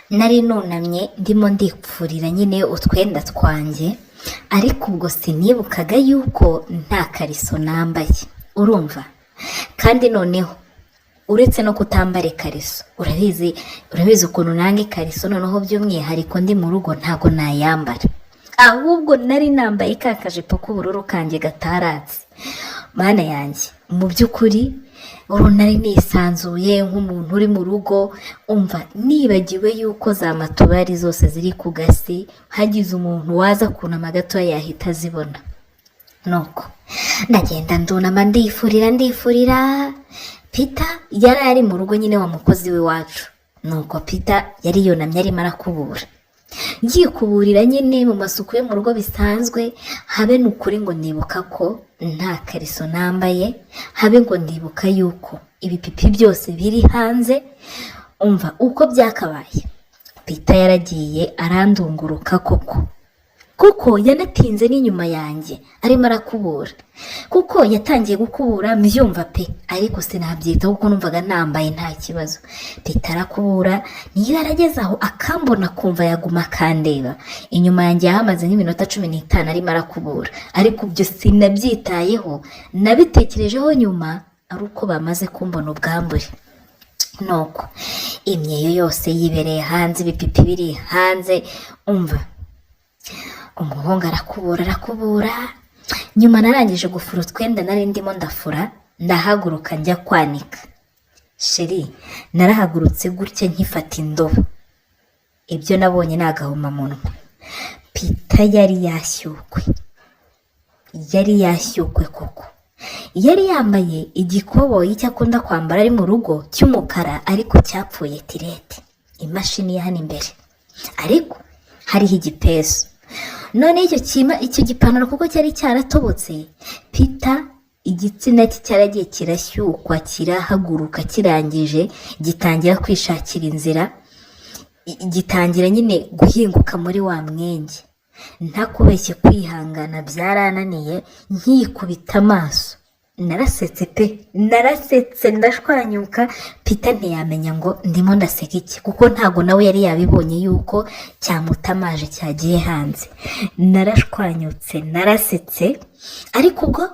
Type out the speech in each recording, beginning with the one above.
nari nunamye ndimo ndipfurira nyine utwenda twanjye, ariko ubwo sinibukaga yuko nta kariso nambaye, urumva? kandi noneho uretse no kutambara ikariso, urabizi ukuntu nanga ikariso, noneho by'umwihariko ndi mu rugo ntago nayambara, ahubwo nari nambaye ka kajipo k'ubururu kanjye gataratse. Mana yanjye, mu by'ukuri ubu nari nisanzuye nk'umuntu uri mu rugo, umva nibagiwe yuko za matubari zose ziri ku gasi, hagize umuntu waza kunama gato yahita azibona. Nuko ndagenda ndunama ndifurira. Peter yari ari mu rugo nyine wa mukozi w'iwacu. Nuko Peter yari yunamye arimo arakubura. Ngiye kuburira nyine mu masuku yo mu rugo bisanzwe, habe n'ukuri ngo nibuka ko nta kariso nambaye, habe ngo ndibuka yuko ibipipi byose biri hanze. Umva uko byakabaye, Peter yaragiye arandunguruka kuko yanatinze n'inyuma yanjye arimo arakubura, kuko yatangiye gukubura mbyumva pe, ariko sinabyitaho kuko numvaga nambaye nta kibazo. Peter arakubura, niyo yarageze aho akambona kumva yaguma akandeba, inyuma yanjye yahamaze nk'iminota 15 arimo arakubura, ariko ibyo sinabyitayeho, nabitekerejeho nyuma ari uko bamaze kumbona ubwambure. Nuko imyeyo yose yibereye hanze, ibipipi biri hanze. Umva umuhungu arakubura. Nyuma narangije gufura utwenda nari ndimo ndafura, ndahaguruka njya kwanika. Sheri, narahagurutse gutya nkifata indobo, ibyo nabonye nagahuma munwa. Peter yari yashyukwe koko. Yari yambaye igikoboyi cyakunda kwambara ari mu rugo cy'umukara, ariko cyapfuye tirete, imashini ya hano imbere, ariko hariho igipesu. None icyo gipantaro kuko cyari cyaratobotse, Peter igitsina cye cyaragiye kirashyukwa, kirahaguruka, kirangije gitangira kwishakira inzira, gitangira nyine guhinguka muri wa mwenge. Ntakubeshye kwihangana byarananiye, nkikubita amaso narasetse ndashwanyuka. Peter ntiyamenya ngo ndimo ndaseka iki, kuko ntago nawe yari yabibonye yuko cyamutamaje cyagiye hanze. Narashwanyutse, narasetse, ariko ubwo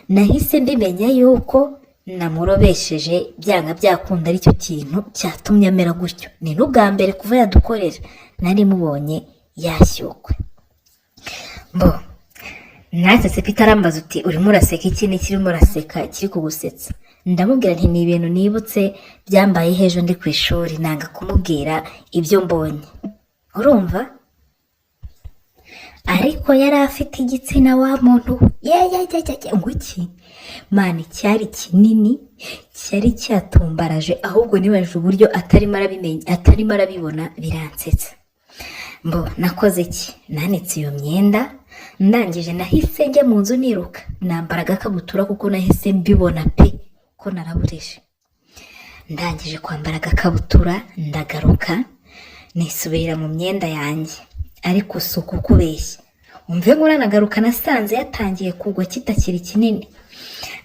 nahise mbimenya yuko namurobesheje, byanga byakunda aricyo kintu cyatumye amera gutyo. Ni n'ubwa mbere kuva yadukorera nari mubonye yashyukwe. Nasetse Peter arambaza uti urimo uraseka iki, ni kirimo uraseka kiri kugusetsa? Ndamubwira nti ni ibintu nibutse byambaye hejo ndi ku ishuri, nanga kumubwira ibyo mbonye, urumva? Ariko yari afite igitsina wa muntu ngo iki mani, cyari kinini, cyari cyatumbaraje, ahubwo nibajije uburyo atarimo arabibona biransetsa. Nakoze iki? Nanitse iyo myenda, ndangije nahise njya mu nzu niruka, nambara agakabutura kuko nahise mbibona pe ko narabureje. Ndangije kwambara agakabutura ndagaruka nisubirira mu myenda yanjye, ariko suku kubeshya, umve ngo nagaruka nasanze yatangiye kugwa kitakiri kinini,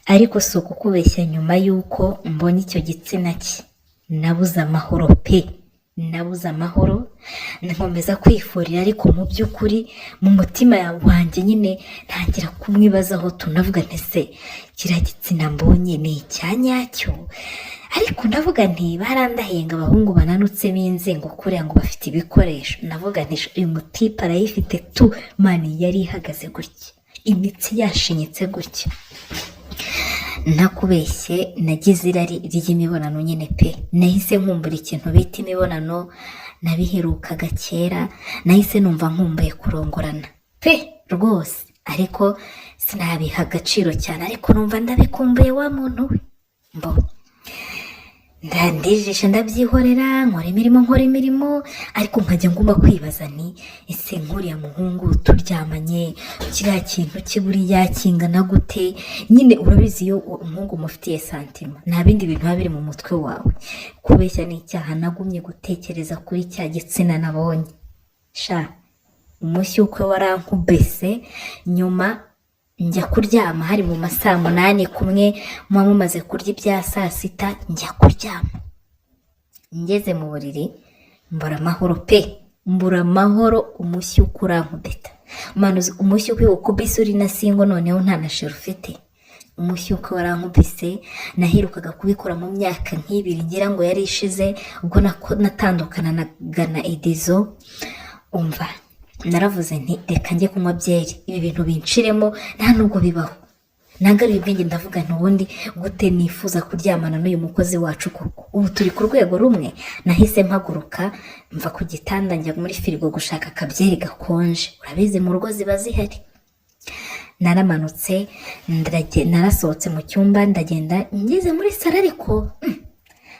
ariko suku kubeshya nyuma yuko mbonye icyo gitsina cye nabuze amahoro pe, nabuze amahoro. Nkomeza kwifurira, ariko mu by'ukuri mu mutima wanjye nyine ntangira kumwibazaho, tunavuga nti se kiriya gitsina mbonye ni icyanyacyo? Ariko ndavuga nti barandahenga abahungu bananutse b'inzengo kuriya ngo bafite ibikoresho. Navuga nti uyu mutipe arayifite tu, mani yari ihagaze gutya, imitsi yashinyitse gutya. Ntakubeshye nagize irari ry'imibonano nyine pe, nahise nkumbura ikintu bita imibonano, nabiherukaga kera, nahise numva nkumbuye kurongorana pe rwose, ariko sinabiha agaciro cyane, ariko numva ndabikumbuye wa muntu we. Ndandijisha ndabyihorera, nkora imirimo, ariko nkajya ngomba kwibaza ni ese nkuriya muhungu turyamanye kiriya kintu kiburiya kingana gute? Nyine urabizi iyo umuhungu mufitiye santima nta bindi bintu biba biri mu mutwe wawe. Kubeshya ni icyaha, nagumye gutekereza kuri cya gitsina nabonye. Umushyukwe warankubese, nyuma njya kuryama hari mu masaa 8 kumwe muba mumaze kurya ibya saa sita, njya kuryama. Ngeze mu buriri mbura amahoro pe, mbura amahoro, umushyuko urankubita. Manu, umushyuko ukubise uri na singo, noneho nta na sheri ufite. Umushyuko warankubise, naherukaga kubikora mu myaka nk'ibiri ngira ngo yari ishize, ubwo natandukanaga na Edizo. Umva, naravuze nti reka njye kunywa byeri, ibi bintu binshiremo, nta nubwo bibaho. Nagaruye ubwenge ndavuga nti ubundi gute nifuza kuryamana n'uyu mukozi wacu koko, ubu turi ku rwego rumwe. Nahise mpaguruka mva ku gitanda njya muri firigo gushaka akabyeri gakonje, urabizi mu rugo ziba zihari. Naramanutse narasohotse mu cyumba, ndagenda ngeze muri salo, ariko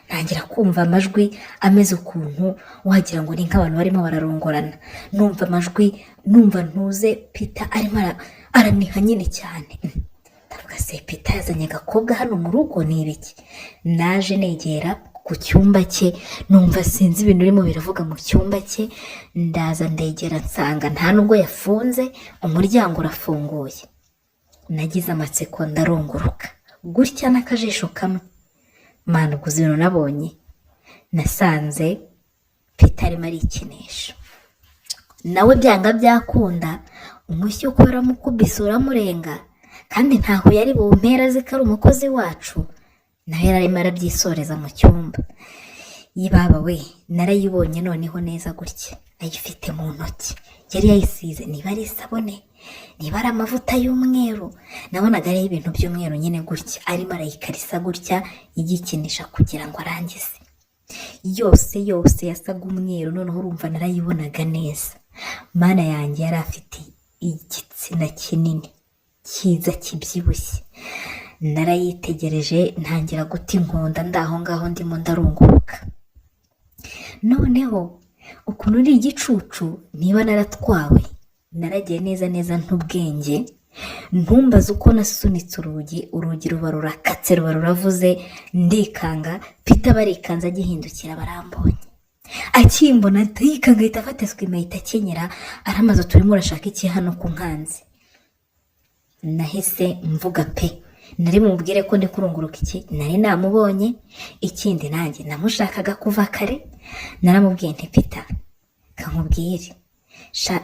ntangira kumva amajwi ameze ukuntu wagira ngo ni nk'abantu barimo bararongorana. Numva amajwi, numva ntuze Peter arimo araniha nyine cyane. Ndavuga se Peter yazanye agakobwa hano mu rugo ni ibiki? Naje negera ku cyumba cye, numva sinzi ibintu urimo biravuga mu cyumba cye. Ndaza ndegera nsanga nta nubwo yafunze, umuryango urafunguye. Nagize amatsiko ndaronguruka gutya n'akajisho kamwe. Mana, ubwo ibintu nabonye, nasanze Peter arimo arikinisha nawe, byanga byakunda umushyuko waramukubise uramurenga, kandi ntaho yari bumpera azi ko ari umukozi wacu. nawe yari arimo arabyisoreza mu cyumba. Yibaba we, narayibonye noneho neza gutya, ayifite mu ntoki, yari yayisize niba ari isabune, niba ari amavuta y'umweru, nabonaga ari ibintu by'umweru nyine gutya, arimo arayikarisa gutya yigikinisha kugira ngo arangize. Yose yasaga umweru, noneho urumva narayibonaga neza. Mana yanjye, yari afite igitsina kinini cyiza kibyibushye. Narayitegereje ntangira guta inkonda, ndaho ngaho ndimo ndarunguruka. Noneho ukuntu uri igicucu, niba naratwawe, naragiye neza ntubwenge, ntumbaze uko nasunitse urugi ruba rurakatse, ruba ruravuze, ndikanga. Peter barikanze agihindukira barambonye, akimbona ndikanga ahita afata swima ahita akenyera, aramaze turimo urashaka iki hano ku nkanzi. Nahise mvuga pe, nari mubwire ko ndi kurunguruka iki, nari namubonye. Ikindi nanjye namushakaga kuva kare, naramubwiye nti Peter kankubwire,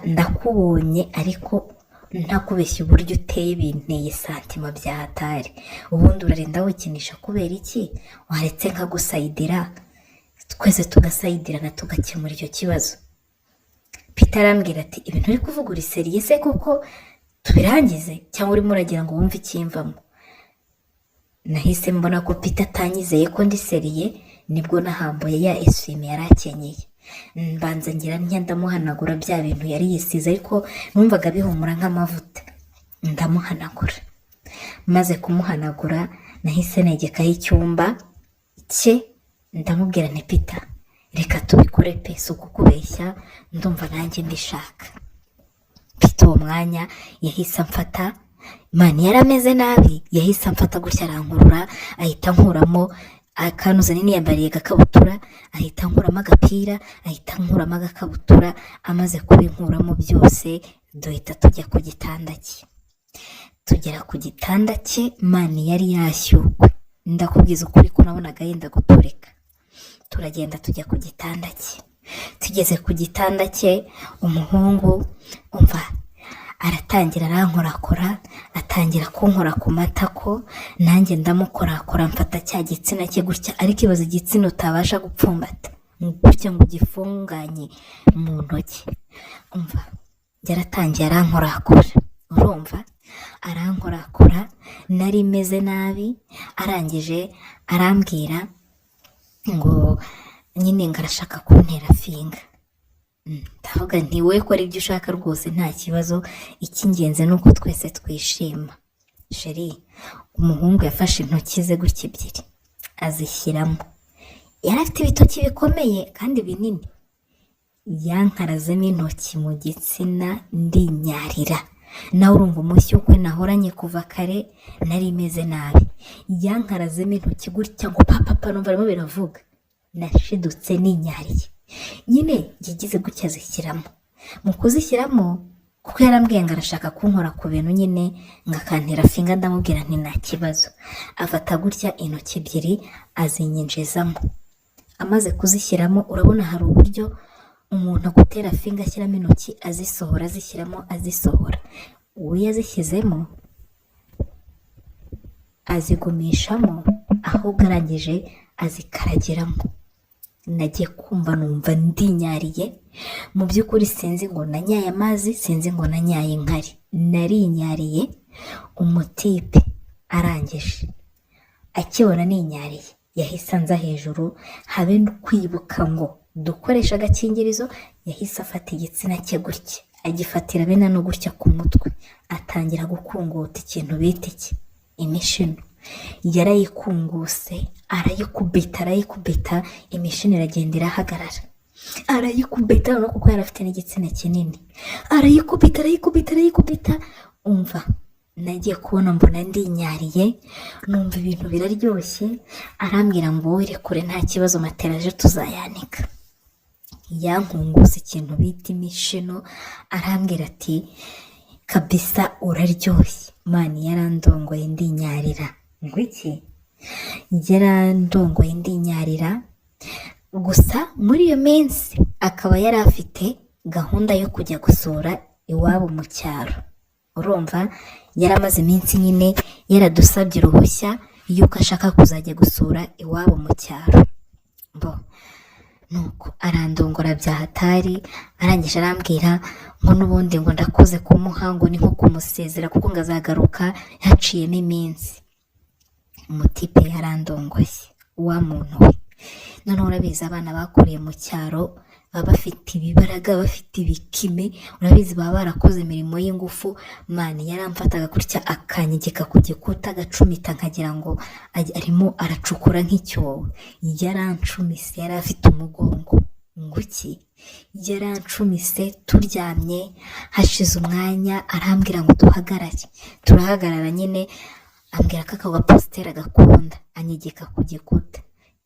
ndakubonye ariko ntakubeshya uburyo uteye binteye santima bya hatari. Ubundi urarinda wikinisha kubera iki? Waretse nkagusayidira, twese tugasayidirana tugakemura icyo kibazo. Peter arambwira ati ibintu uri kuvuga uri seriye se kuko tubirangize, cyangwa urimo uragira ngo wumve ikimvamo? Nahise mbona ko Peter atanyizeye ko ndi seriye, nibwo nahambuye ya eswime yari akenyeye. Mbanza ngira ndamuhanagura bya bintu yari yisize, ariko numvaga bihumura nk'amavuta. Ndamuhanagura, maze kumuhanagura nahise negekaho icyumba cye, ndamubwira nti Peter reka tubikore pe, si ukukubeshya, ndumva nanjye mbishaka. Peter uwo mwanya yahise amfata, Imana yari ameze nabi, yahise amfata gutya arankurura, ahita nkuramo akanuza nini yambariye agakabutura, ahita nkuramo agapira, ahita nkuramo agakabutura. Amaze kubinkuramo byose, duhita tujya ku gitanda cye. Tugera ku gitanda cye, Mani yari yashyukwe, ndakubwiza ukuri ko nabonaga yenda guturika. Turagenda tujya ku gitanda cye. Tugeze ku gitanda cye, umuhungu umva aratangira arankorakora, atangira kunkora ku matako, nanjye ndamukorakora, mfata cya gitsina cye gutya, ariko ibaza igitsina utabasha gupfumbata gutya ngo gifunganye mu ntoki. Umva yaratangiye arankorakora, urumva arankorakora, nari meze nabi. Arangije arambwira ngo nyine ngarashaka kuntera finga. Ndavuga nti we ko ari ibyo ushaka rwose nta kibazo, icy'ingenzi ni uko twese twishima. Sheri, umuhungu yafashe intoki ze gutya ebyiri azishyiramo, yari afite ibitoki bikomeye kandi binini, yankarazemo intoki mu gitsina ndinyarira. Nawe urumva umushyukwe nahoranye kuva kare, nari meze nabi. Yankarazemo intoki gutya ngo papa numva arimo biravuga, nashidutse ninyariye. Nyine yagize gutya zishyiramo, mu kuzishyiramo kuko yarambwiye ngo arashaka kunkora ku bintu nyine ngakantera finga, ndamubwira nti nta kibazo. Afata gutya intoki ebyiri azinyinjizamo, amaze kuzishyiramo urabona hari uburyo umuntu agutera finga ashyiramo intoki azisohora azishyiramo azisohora, uwo yazishyizemo azigumishamo ahubwo arangije azikaragiramo. Nagiye kumva numva ndinyariye, mu by'ukuri sinzi ngo nanyaye amazi, sinzi ngo nanyaye inkari, narinyariye. Umutipe arangije akibona ninyariye yahise anza hejuru, habe no kwibuka ngo dukoresha agakingirizo, yahise afata igitsina cye gutya agifatira bene no gutya ku mutwe, atangira gukungota ikintu bita iki imishino. Yarayikunguse arayikubita, imishino iragenda irahagarara, arayikubita no kuko yarafite n'igitsina kinini, arayikubita. Umva, nagiye kubona mbona ndinyariye, numva ibintu biraryoshye. Arambwira ngo wowe rekure nta kibazo, materaje tuzayanika. Yankunguse ikintu bita imishino, arambwira ati kabisa uraryoshye. Mani yarandongoye ndinyarira. Ngwiki yarandongoye ndinyarira. Gusa muri iyo minsi akaba yari afite gahunda yo kujya gusura iwabo mu cyaro. Urumva yaramaze iminsi nyine yaradusabye uruhushya yuko ashaka kuzajya gusura iwabo mu cyaro. Nuko arandongora bya hatari, arangije arambwira ngo n'ubundi ngo ndakoze kumuha, ngo ni nko kumusezera kuko ngazagaruka haciyemo iminsi. Umutipe yarandongoye wa muntu we. Noneho urabizi abana bakuriye mu cyaro baba bafite ibibaraga, bafite ibikime, urabizi baba barakoze imirimo y'ingufu. Mani yaramfataga gutya akanyegeka ku gikuta agacumita nkagira ngo arimo aracukura nk'icyobo. Yarancumise, yari afite umugongo. Nguki yarancumise turyamye, hashize umwanya arambwira ngo duhagarare. Turahagarara nyine, ambwira ko aka gaposteri agakunda, anyegeka ku gikuta.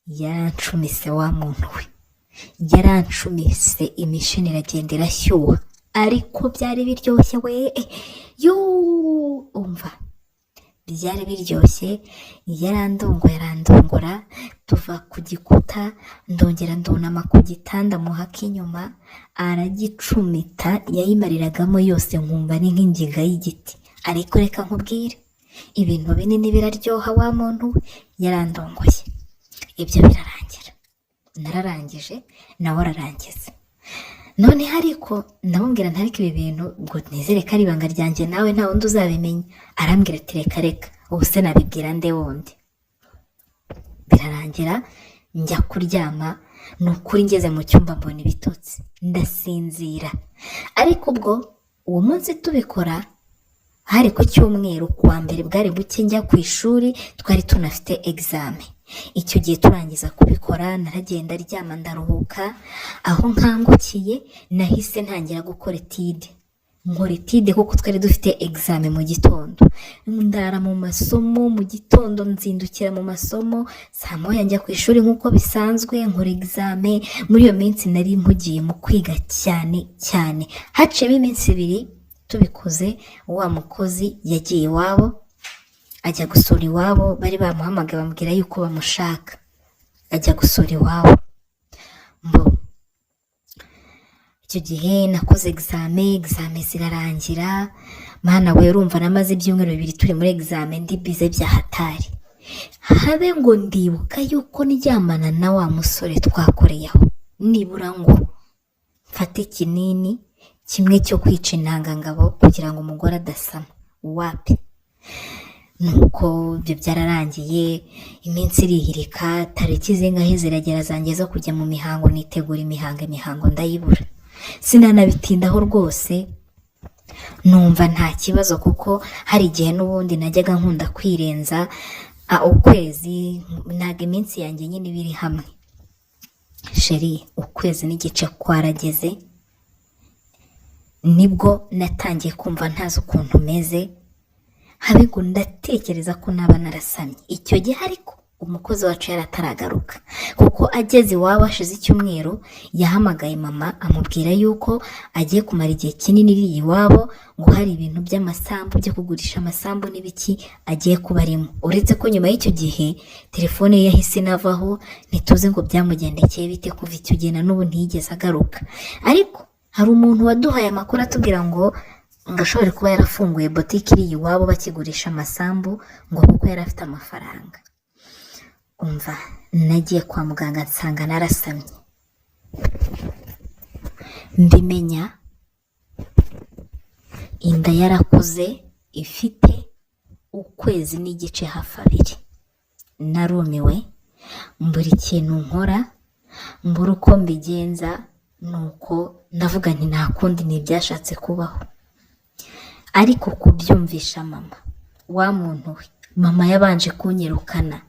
Yarancumise wa muntu we, yarancumise, imishini iragenda irashyuha, ariko byari biryoshye we. Umva byari biryoshye. yarandongora, tuva ku gikuta, ndongera ndunama ku gitanda muhaka inyuma, aragicumita. Yayimariragamo yose nkumva ni nk'ingiga y'igiti. Ariko reka nkubwire, ibintu binini biraryoha wa muntu we. Yarandongoye, ibyo birarangira, nararangije nawe ararangiza. None ariko ndamubwira ntariko ibi bintu ngo nizere ko ari ibanga ryanjye nawe nta wundi uzabimenya. Arambwira ati reka ubu se nabibwira nde wundi. Birarangira njya kuryama, ni ukuri ngeze mu cyumba mbona ibitotsi, ndasinzira. Ariko ubwo uwo munsi tubikora hari ku cyumweru, kuwa mbere bwari buke njya ku ishuri, twari tunafite examen. Icyo gihe turangiza kubikora naragenda ryama ndaruhuka. Aho nkangukiye nahise ntangira gukora etide. Nkora etide kuko twari dufite examen mu gitondo. Ndara mu masomo mu gitondo, nzindukira mu masomo, saa moya njya ku ishuri nk'uko bisanzwe, nkora examen. Muri iyo minsi nari mpugiye mu kwiga cyane. Haciyemo iminsi 2 tubikoze, wa mukozi yagiye iwabo, ajya gusura iwabo. Bari bamuhamagaye bamubwira yuko bamushaka, ajya gusura iwabo. Icyo gihe nakoze examen zirarangira. Mana we, urumva namaze ibyumweru 2 turi muri examen, ndi bize bya hatari. Habe ngo ndibuka yuko ndyamana na wa musore twakoreyeho, nibura ngo mfate kinini kimwe cyo kwica intangangabo kugira ngo umugore adasama. Wapi. Nuko ibyo byararangiye, iminsi irihirika, tariki zingahe ziragera zanjye zo kujya mu mihango, nitegura imihango ndayibura. Sinanabitindaho rwose, numva nta kibazo kuko hari igihe n'ubundi najyaga nkunda kwirenza ukwezi, ntago iminsi yanjye nyine biri hamwe. Sheri, ukwezi n'igice kwarageze, nibwo natangiye kumva ntazi ukuntu meze. Habe ngo ndatekereza ko naba narasamye icyo gihe, ariko umukozi wacu yarataragaruka, kuko ageze iwabo hashize icyumweru yahamagaye mama amubwira yuko agiye kumara igihe kinini iri iwabo, ngo hari ibintu by'amasambu byo kugurisha amasambu n'ibiki agiye kuba arimo. Uretse ko nyuma y'icyo gihe telefone ye yahise inavaho, ntituzi ngo byamugendekeye bite kuva icyo gihe na n'ubu ntiyigeze agaruka. Ariko hari umuntu waduhaye amakuru atubwira ngo ashobora kuba yarafunguye botike iri iwabo bakigurisha amasambu, ngo kuko yari afite amafaranga. Umva, nagiye kwa muganga nsanga narasamye, mbimenya inda yarakuze ifite ukwezi n'igice hafi 2. Narumiwe, mbura ikintu nkora, mbura uko mbigenza, nuko ndavuga nti nta kundi ntibyashatse kubaho. Ariko kubyumvisha mama, wa muntu we, mama yabanje kunyirukana,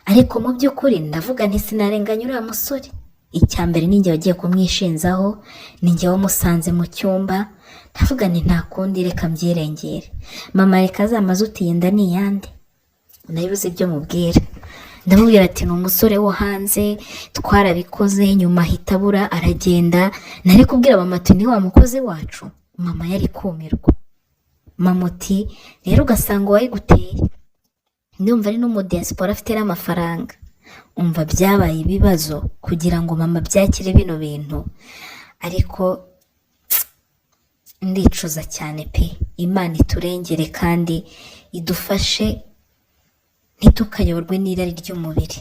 ariko mu by'ukuri ndavuga nti sinarenganya uriya musore. Icya mbere ninjye wagiye kumwishinzaho, ninjye wamusanze mu cyumba, ndavuga nti nta kundi reka mbyirengere. Mama reka azamaze utiye inda ni iyande, nabibuze ibyo mubwira. Ndamubwira ati ni umusore wo hanze, twarabikoze, nyuma hitabura aragenda. Nari kubwira mama ati ni wa mukozi wacu. Mama yari kumirwa. Mama uti rero ugasanga wayiguteye, ndumva ari n'umudiaspora afite n'amafaranga. Umva byabaye ibibazo kugira ngo mama byakire bino bintu, ariko ndicuza cyane pe. Imana iturengere kandi idufashe ntitukayoborwe n'irari ry'umubiri.